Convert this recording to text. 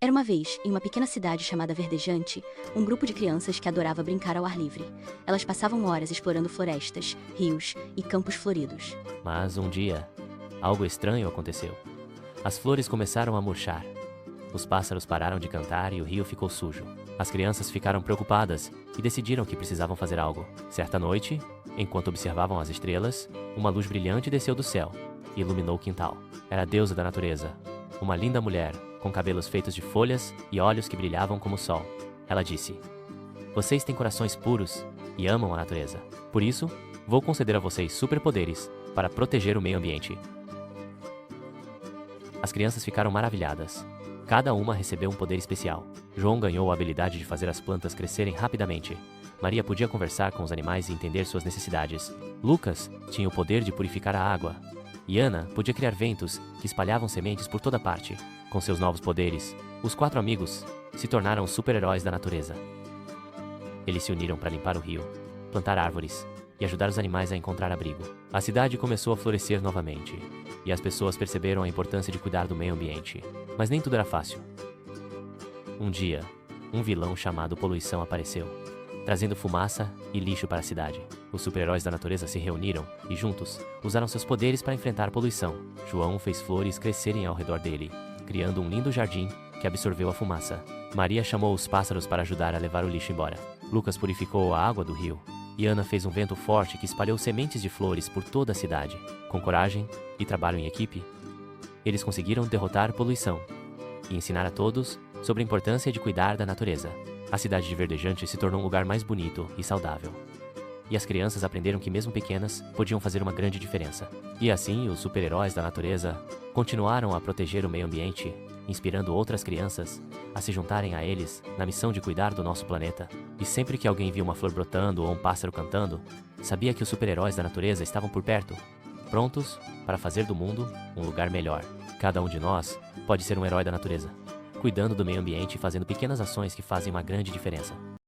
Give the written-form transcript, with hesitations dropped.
Era uma vez, em uma pequena cidade chamada Verdejante, um grupo de crianças que adorava brincar ao ar livre. Elas passavam horas explorando florestas, rios e campos floridos. Mas um dia, algo estranho aconteceu. As flores começaram a murchar. Os pássaros pararam de cantar e o rio ficou sujo. As crianças ficaram preocupadas e decidiram que precisavam fazer algo. Certa noite, enquanto observavam as estrelas, uma luz brilhante desceu do céu e iluminou o quintal. Era a deusa da natureza, uma linda mulher, com cabelos feitos de folhas e olhos que brilhavam como o sol. Ela disse: "Vocês têm corações puros e amam a natureza. Por isso, vou conceder a vocês superpoderes para proteger o meio ambiente." As crianças ficaram maravilhadas. Cada uma recebeu um poder especial. João ganhou a habilidade de fazer as plantas crescerem rapidamente. Maria podia conversar com os animais e entender suas necessidades. Lucas tinha o poder de purificar a água. E Ana podia criar ventos que espalhavam sementes por toda parte. Com seus novos poderes, os 4 amigos se tornaram os super-heróis da natureza. Eles se uniram para limpar o rio, plantar árvores e ajudar os animais a encontrar abrigo. A cidade começou a florescer novamente, e as pessoas perceberam a importância de cuidar do meio ambiente. Mas nem tudo era fácil. Um dia, um vilão chamado Poluição apareceu, trazendo fumaça e lixo para a cidade. Os super-heróis da natureza se reuniram e, juntos, usaram seus poderes para enfrentar a poluição. João fez flores crescerem ao redor dele, criando um lindo jardim que absorveu a fumaça. Maria chamou os pássaros para ajudar a levar o lixo embora. Lucas purificou a água do rio. E Ana fez um vento forte que espalhou sementes de flores por toda a cidade. Com coragem e trabalho em equipe, eles conseguiram derrotar a poluição e ensinar a todos sobre a importância de cuidar da natureza. A cidade de Verdejante se tornou um lugar mais bonito e saudável. E as crianças aprenderam que, mesmo pequenas, podiam fazer uma grande diferença. E assim, os super-heróis da natureza continuaram a proteger o meio ambiente, inspirando outras crianças a se juntarem a eles na missão de cuidar do nosso planeta. E sempre que alguém via uma flor brotando ou um pássaro cantando, sabia que os super-heróis da natureza estavam por perto, prontos para fazer do mundo um lugar melhor. Cada um de nós pode ser um herói da natureza, cuidando do meio ambiente e fazendo pequenas ações que fazem uma grande diferença.